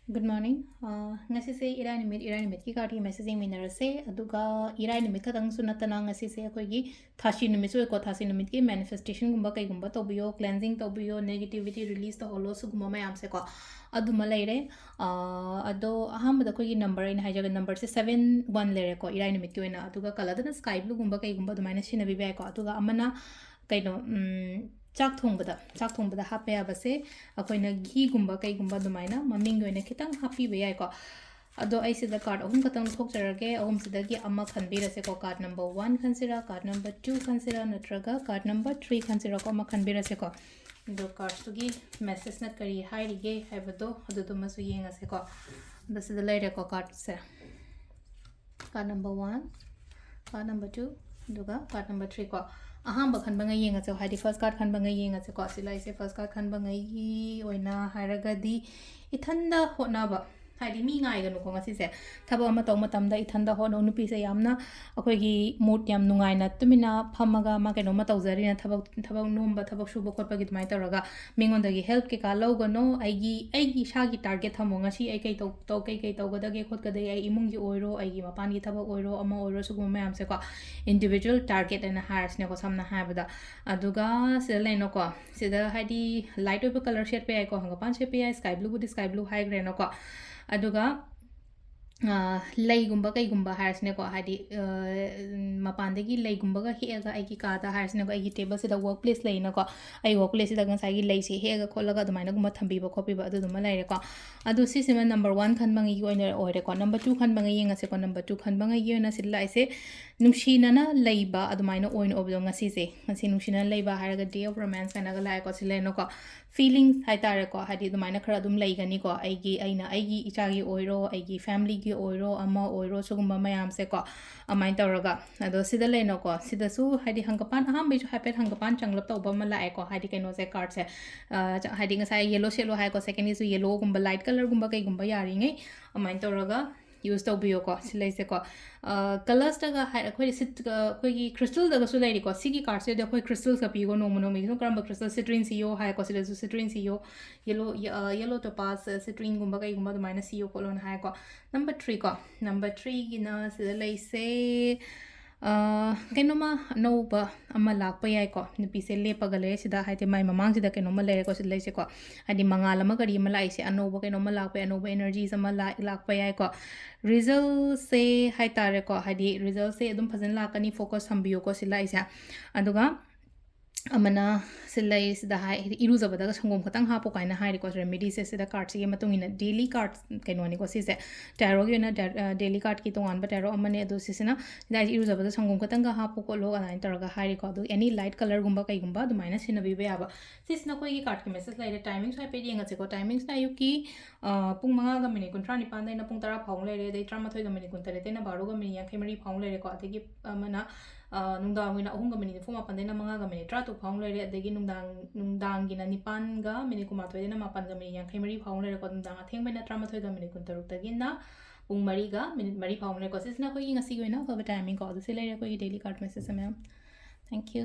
Good morning. Ngasise irai nimit ki karthi messaging minarase aduga irai nimit khatang sunatana ngasise akoigi thashi nimit so ko thasi nimit ki manifestation gumba kai gumba tobiyo cleansing tobiyo negativity release to holo su gumba mayam se ko aduma leire ado aham da koigi number in hajaga number se 71 leire ko irai nimit ki oina aduga kaladana sky blue gumba kai gumba dumaina sina bi ko aduga amana kaino ꯆꯥꯛ ꯊꯣꯡꯕꯗ ꯍꯥꯞꯄ ꯌꯥꯕꯁꯦ ꯑꯩꯈꯣꯏꯅ ꯘꯤꯒꯨꯝꯕ ꯀꯩꯒꯨꯝꯕ ꯑꯗꯨꯃꯥꯏꯅ ꯃꯃꯤꯡꯒꯤ ꯑꯣꯏꯅ ꯈꯤꯇꯪ ꯍꯥꯞꯄꯤꯕ ꯌꯥꯏꯀꯣ ꯑꯗꯣ ꯑꯩ ꯁꯤꯗ ꯀꯥꯔꯠ ꯑꯍꯨꯝ ꯈꯛꯇꯪ ꯊꯣꯛꯆꯔꯒꯦ ꯑꯍꯨꯝꯁꯤꯗꯒꯤ ꯑꯃ ꯈꯟꯕꯤꯔꯁꯦꯀꯣ ꯀꯥꯔꯠ ꯅꯝꯕꯔ 1 ꯈꯟꯁꯤꯔꯥ ꯀꯥꯔꯠ ꯅꯝꯕꯔ 2 ꯈꯟꯁꯤꯔꯥ ꯅꯠꯇ꯭ꯔꯒ ꯀꯥꯔꯠ ꯅꯝꯕꯔ 3 ꯈꯟꯁꯤꯔꯥꯀꯣ ꯑꯃ ꯈꯟꯕꯤꯔꯁꯦꯀꯣ ꯑꯗꯣ ꯀꯥꯔꯠꯇꯨꯒꯤ ꯃꯦꯁꯦꯖꯅ ꯀꯔꯤ ꯍꯥꯏꯔꯤꯒꯦ ꯍꯥꯏꯕꯗꯣ ꯑꯗꯨꯗꯨꯃꯁꯨ ꯌꯦꯡꯉꯁꯦꯀꯣ ꯑꯗꯣ ꯁꯤꯗ ꯂꯩꯔꯦꯀꯣ ꯀꯥꯔꯠꯁꯦ ꯀꯥꯔꯠ ꯅꯝꯕꯔ 1 ꯀꯥꯔꯠ ꯅꯝꯕꯔ 2 ꯑꯗꯨꯒ ꯀꯥꯔꯠ ꯅꯝꯕꯔ 3 ꯀꯣ ꯑꯍꯥꯟꯕ ꯈꯟꯕꯉꯩ ꯌꯦꯡꯉꯁꯦ ꯍꯥꯏꯗꯤ ꯐꯔꯁ ꯀꯥꯔꯠ ꯈꯟꯕꯉꯩ ꯌꯦꯡꯉꯁꯦꯀꯣ ꯁꯤ ꯂꯩꯁꯦ ꯐꯔꯁ ꯀꯥꯔꯠ ꯈꯟꯕꯉꯩꯒꯤ ꯑꯣꯏꯅ ꯍꯥꯏꯔꯒꯗꯤ ꯏꯊꯟꯗ ꯍꯣꯠꯅꯕ ꯍꯥꯏꯗꯤ ꯃꯤ ꯉꯥꯏꯒꯅꯨꯀꯣ ꯉꯁꯤꯁꯦ ꯊꯕꯛ ꯑꯃ ꯇꯧꯕ ꯃꯇꯝꯗ ꯏꯊꯟꯗ ꯍꯣꯠꯅꯧ ꯅꯨꯄꯤꯁꯦ ꯌꯥꯝꯅ ꯑꯩꯈꯣꯏꯒꯤ ꯃꯨꯠ ꯌꯥꯝ ꯅꯨꯡꯉꯥꯏꯅ ꯇꯨꯃꯤꯟꯅ ꯐꯝꯃꯒ ꯃꯥ ꯀꯩꯅꯣꯝꯃ ꯇꯧꯖꯔꯤꯅ ꯊꯕꯛ ꯅꯣꯝꯕ ꯊꯕꯛ ꯁꯨꯕ ꯈꯣꯠꯄꯒꯤ ꯑꯗꯨꯃꯥꯏꯅ ꯇꯧꯔꯒ ꯃꯤꯉꯣꯟꯗꯒꯤ ꯍꯦꯜꯞ ꯀꯩꯀꯥ ꯂꯧꯒꯅꯣ ꯑꯩꯒꯤ ꯏꯁꯥꯒꯤ ꯇꯥꯔꯒꯦꯠ ꯊꯝꯃꯣ ꯉꯁꯤ ꯑꯩ ꯀꯩ ꯇꯧꯒꯗꯒꯦ ꯈꯣꯠꯀꯗꯒꯦ ꯑꯩ ꯏꯃꯨꯡꯒꯤ ꯑꯣꯏꯔꯣ ꯑꯩꯒꯤ ꯃꯄꯥꯟꯒꯤ ꯊꯕꯛ ꯑꯣꯏꯔോ ꯑꯃ ꯑꯣꯏꯔꯣ ꯁꯤꯒꯨꯝꯕ ꯃꯌꯥꯝꯁꯦꯀꯣ ꯏꯟꯗꯤꯕꯤꯖꯨꯋꯦꯜ ꯇꯥꯔꯒꯦꯠ ꯍꯥꯏꯅ ꯍꯥꯏꯔꯁꯤꯅꯦꯀꯣ ꯁꯝꯅ ꯍꯥꯏꯕꯗ ꯑꯗꯨꯒ ꯁꯤꯗ ꯂꯩꯅꯣꯀꯣ ꯁꯤꯗ ꯍꯥꯏꯗꯤ ꯂꯥꯏꯠ ꯑꯣꯏꯕ ꯀꯂꯔ ꯁꯦꯠꯄ ꯌꯥꯏꯀꯣ ꯍꯪꯒꯄꯥꯟ ꯁꯦꯠꯄ ꯌꯥꯏ ꯁ꯭ꯀꯥꯏ ꯕ꯭ꯂꯨꯕꯨꯗꯤ ꯁ꯭ꯀꯥꯏ ꯕ꯭ꯂꯨ ꯍꯥꯏꯈ꯭ꯔꯦꯅꯀꯣ ꯑꯗꯨꯒ ꯂꯩꯒꯨꯝꯕ ꯀꯩꯒꯨꯝꯕ ꯍꯥꯏꯔꯁꯤꯅꯦꯀꯣ ꯍꯥꯏꯗꯤ ꯃꯄꯥꯟꯗꯒꯤ ꯂꯩꯒꯨꯝꯕꯒ ꯍꯦꯛꯑꯒ ꯑꯩꯒꯤ ꯀꯥꯗ ꯍꯥꯏꯔꯁꯤꯅꯦꯀꯣ ꯑꯩꯒꯤ ꯇꯦꯕꯜꯁꯤꯗ ꯋꯔꯛ ꯄ꯭लेꯁ ꯂꯩꯅꯀꯣ ꯑꯩ ꯋꯔꯛ ꯄ꯭लेꯁꯁꯤꯗ ꯉꯁꯥꯏꯒꯤ ꯂꯩꯁꯦ ꯍꯦꯛꯑꯒ ꯈꯣꯠꯂꯒ ꯑꯗꯨꯃꯥꯏꯅꯒꯨꯝꯕ ꯊꯝꯕꯤꯕ ꯈꯣꯠꯄꯤꯕ ꯑꯗꯨꯗꯨꯃ ꯂꯩꯔꯦꯀꯣ ꯑꯗꯣ ꯁꯤꯁꯤꯃ ꯅꯝꯕꯔ 1 ꯈꯟꯕꯉꯩꯒꯤ ꯑꯣꯏꯅ ꯑꯣꯏꯔꯦꯀꯣ ꯅꯝꯕꯔ 2 ꯈꯟꯕꯉꯩ ꯌꯦꯡꯉꯁꯦꯀꯣ ꯅꯝꯕꯔ 2 ꯈꯟꯕꯉꯩꯒꯤ ꯑꯣꯏꯅ ꯁꯤꯗ ꯂꯥꯛꯏꯁꯦ ꯅꯨꯡꯁꯤꯅꯅ ꯂꯩꯕ ꯑꯗꯨꯃꯥꯏꯅ ꯑꯣꯏꯅ ꯑꯣꯏꯕꯗꯣ ꯉꯁꯤꯁꯦ ꯉꯁꯤ ꯅꯨꯡꯁꯤꯅꯅ ꯂꯩꯕ ꯍꯥꯏꯔꯒ ꯗꯦ ꯑꯣꯐ ꯔꯣꯃꯥꯟꯁ ꯀꯥꯏꯅꯒ ꯂꯥꯛꯑꯦꯀꯣ ꯁꯤ ꯂꯩꯅꯣꯀꯣ ꯐꯤꯂꯤꯡꯁ ꯍꯥꯏꯇꯥꯔꯦꯀꯣ ꯍꯥꯏꯗꯤ ꯑꯗꯨꯃꯥꯏꯅ ꯈꯔ ꯑꯗꯨꯝ ꯂꯩꯒꯅꯤꯀꯣ ꯑꯩꯒꯤ ꯏꯆꯥꯒꯤ ꯑꯣꯏꯔో ꯑꯩꯒꯤ ꯐꯦꯃꯤꯂꯤꯒꯤ ꯑꯣꯏꯔോ ꯑꯃ ꯑꯣꯏꯔꯣ ꯁꯤꯒꯨꯝꯕ ꯃꯌꯥꯝꯁꯦꯀꯣ ꯑꯗꯨꯃꯥꯏꯅ ꯇꯧꯔꯒ ꯑꯗꯣ ꯁꯤꯗ ꯂꯩꯅꯣꯀꯣ ꯁꯤꯗꯁꯨ ꯍꯥꯏꯗꯤ ꯍꯪꯒꯄꯥꯟ ꯑꯍꯥꯟꯕꯩꯁꯨ ꯍꯥꯏꯐꯦꯠ ꯍꯪꯒꯄꯥꯟ ꯆꯪꯂꯞ ꯇꯧꯕ ꯑꯃ ꯂꯥꯛꯑꯦꯀꯣ ꯍꯥꯏꯗꯤ ꯀꯩꯅꯣꯁꯦ ꯀꯥꯔꯠꯁꯦ ꯍꯥꯏꯗꯤ ꯉꯁꯥꯏ ꯌꯦꯜꯂꯣ ꯁꯦꯠꯂꯣ ꯍꯥꯏꯀꯣ ꯁꯦꯀꯦꯟꯒꯤꯁꯨ ꯌꯦꯜꯂꯣꯒꯨꯝꯕ ꯂꯥꯏꯠ ꯀꯂꯔꯒꯨꯝꯕ ꯀꯩꯒꯨꯝꯕ ꯌꯥꯔꯤꯉꯩ ꯑꯗꯨꯃꯥꯏꯅ ꯇꯧꯔꯒ ꯌꯨꯁ ꯇꯧꯕꯤꯌꯣꯀꯣ ꯁꯤ ꯂꯩꯁꯦꯀꯣ ꯀꯂꯔꯁꯇꯒ ꯑꯩꯈꯣꯏꯒꯤ ꯈ꯭ꯔꯤꯁꯇꯜꯗꯒꯁꯨ ꯂꯩꯔꯤꯀꯣ ꯁꯤꯒꯤ ꯀꯥꯔꯠꯁꯤꯗꯤ ꯑꯩꯈꯣꯏ ꯈ꯭ꯔꯤꯁꯇꯜꯁꯀ ꯄꯤꯌꯣ ꯅꯣꯡꯃ ꯅꯣꯡꯃꯒꯤ ꯁꯨꯝ ꯀꯔꯝꯕ ꯈ꯭ꯔꯤꯁꯇꯜ ꯁꯤꯇ꯭ꯔꯤꯟ ꯁꯤꯌꯣ ꯍꯥꯏꯀꯣ ꯁꯤꯗꯁꯨ ꯁꯤꯇ꯭ꯔꯤꯟ ꯁꯤꯌꯣ ꯌꯦꯜꯂꯣ ꯇꯣꯄꯥꯁ ꯁꯤꯇ꯭ꯔꯤꯟꯒꯨꯝꯕ ꯀꯩꯒꯨꯝꯕ ꯑꯗꯨꯃꯥꯏꯅ ꯁꯤꯌꯣ ꯈꯣꯠꯂꯣꯅ ꯍꯥꯏꯀꯣ ꯅꯝꯕꯔ 3 ꯀꯣ ꯅꯝꯕꯔ 3ꯒꯤꯅ ꯁꯤꯗ ꯂꯩꯁꯦ ꯀꯩꯅꯣꯃ ꯑꯅꯧꯕ ꯑꯃ ꯂꯥꯛꯄ ꯌꯥꯏꯀꯣ ꯅꯨꯄꯤꯁꯦ ꯂꯦꯞꯄꯒ ꯂꯩꯔꯦ ꯁꯤꯗ ꯍꯥꯏꯗꯤ ꯃꯥꯏ ꯃꯃꯥꯡꯁꯤꯗ ꯀꯩꯅꯣꯝꯃ ꯂꯩꯔꯦꯀꯣ ꯁꯤꯗ ꯂꯩꯁꯦꯀꯣ ꯍꯥꯏꯗꯤ ꯃꯉꯥꯜ ꯑꯃ ꯀꯔꯤ ꯑꯃ ꯂꯥꯛꯏꯁꯦ ꯑꯅꯧꯕ ꯀꯩꯅꯣꯝꯃ ꯂꯥꯛꯄ ꯌꯥꯏ ꯑꯅꯧꯕ ꯑꯦꯅꯔꯖꯤꯁ ꯑꯃ ꯂꯥꯛꯄ ꯌꯥꯏꯀꯣ ꯔꯤꯖꯜꯁꯦ ꯍꯥꯏꯇꯥꯔꯦꯀꯣ ꯍꯥꯏꯗꯤ ꯔꯤꯖꯜꯁꯦ ꯑꯗꯨꯝ ꯐꯖꯅ ꯂꯥꯛꯀꯅꯤ ꯐꯣꯀꯁ ꯊꯝꯕꯤꯌꯨꯀꯣ ꯁꯤ ꯂꯥꯛꯏꯁꯦ ꯑꯗꯨꯒ ꯑꯃꯅ ꯁꯤ ꯂꯩ ꯁꯤꯗ ꯍꯥꯏꯗꯤ ꯏꯔꯨꯖꯕꯗꯒ ꯁꯪꯒꯣꯝ ꯈꯛꯇꯪ ꯍꯥꯞꯄꯨ ꯀꯥꯏꯅ ꯍꯥꯏꯔꯤꯀꯣ ꯔꯦꯃꯤꯗꯤꯁꯦ ꯁꯤꯗ ꯀꯥꯔꯠꯁꯤꯒꯤ ꯃꯇꯨꯡ ꯏꯟꯅ ꯗꯦꯂꯤ ꯀꯥꯔꯠ ꯀꯩꯅꯣꯅꯤꯀꯣ ꯁꯤꯁꯦ ꯇꯦꯔꯣꯒꯤ ꯑꯣꯏꯅ ꯗꯦꯂꯤ ꯀꯥꯔꯠꯀꯤ ꯇꯣꯉꯥꯟꯕ ꯇꯦꯔꯣ ꯑꯃꯅꯦ ꯑꯗꯣ ꯁꯤꯁꯤꯅ ꯁꯤꯗ ꯏꯔꯨꯖꯕꯗ ꯁꯪꯒꯣꯝ ꯈꯛꯇꯪꯒ ꯍꯥꯞꯄꯨ ꯈꯣꯠꯂꯣ ꯑꯗꯨꯃꯥꯏꯅ ꯇꯧꯔꯒ ꯍꯥꯏꯔꯤꯀꯣ ꯑꯗꯣ ꯑꯦꯅꯤ ꯂꯥꯏꯠ ꯀꯂꯔꯒꯨꯝꯕ ꯀꯩꯒꯨꯝꯕ ꯑꯗꯨꯃꯥꯏꯅ ꯁꯤꯖꯤꯟꯅꯕꯤꯕ ꯌꯥꯕ ꯁꯤꯁꯤꯅ ꯑꯩꯈꯣꯏꯒꯤ ꯀꯥꯔꯠꯀꯤ ꯃꯦꯁꯦꯖ ꯂꯩꯔꯦ ꯇꯥꯏꯃꯤꯡꯁꯨ ꯍꯥꯏꯐꯦꯠ ꯌꯦꯡꯉꯁꯦꯀꯣ ꯇꯥꯏꯃꯤꯡꯁꯤꯅ ꯑꯌꯨꯛꯀꯤ ꯄꯨꯡ 5ꯒ ꯃꯤꯅꯤꯠ 39ꯗꯩꯅ ꯄꯨꯡ 10 ꯐꯥꯎ ꯂꯩꯔꯦ ꯑꯗꯩ 13ꯒ ꯃꯤꯅꯤꯠ 18ꯗꯩꯅ 12ꯒ ꯃꯤꯅꯤꯠ 54 ꯐꯥꯎ ꯂꯩꯔꯦꯀꯣ ꯑꯗꯒꯤ ꯑꯃꯅ ꯅꯨꯡꯗꯥꯡ ꯑꯣꯏꯅ 3ꯒ ꯃꯤꯅꯤꯠ 98ꯗꯩꯅ 5ꯒ ꯃꯤꯅꯤꯠ 13 ꯐꯥꯎ ꯂꯩꯔꯦ ꯑꯗꯒꯤ ꯅꯨꯡꯗꯥꯡꯒꯤꯅ 9ꯒ ꯃꯤꯅꯤꯠ 19ꯗꯩꯅ 8ꯒ ꯃꯤꯅꯤꯠ 54 ꯐꯥꯎ ꯂꯩꯔꯦꯀꯣ ꯅꯨꯡꯗꯥꯡ ꯑꯊꯦꯡꯕꯩꯅ 13ꯒ ꯃꯤꯅꯤꯠ 16ꯗꯒꯤꯅ ꯄꯨꯡ 4ꯒ ꯃꯤꯅꯤꯠ 4 ꯐꯥꯎ ꯂꯩꯔꯦꯀꯣ ꯁꯤꯁꯤꯅ ꯑꯩꯈꯣꯏꯒꯤ ꯉꯁꯤꯒꯤ ꯑꯣꯏꯅ ꯑꯐꯕ ꯇꯥꯏꯃꯤꯡ ꯀꯣ ꯑꯗꯨ ꯁꯤ ꯂꯩꯔꯦ ꯑꯩꯈꯣꯏꯒꯤ ꯗꯦꯂꯤ ꯀꯥꯔꯠ ꯃꯦꯁꯦꯖ ꯃꯌꯥꯝ ꯊꯦꯡꯛ ꯌꯨ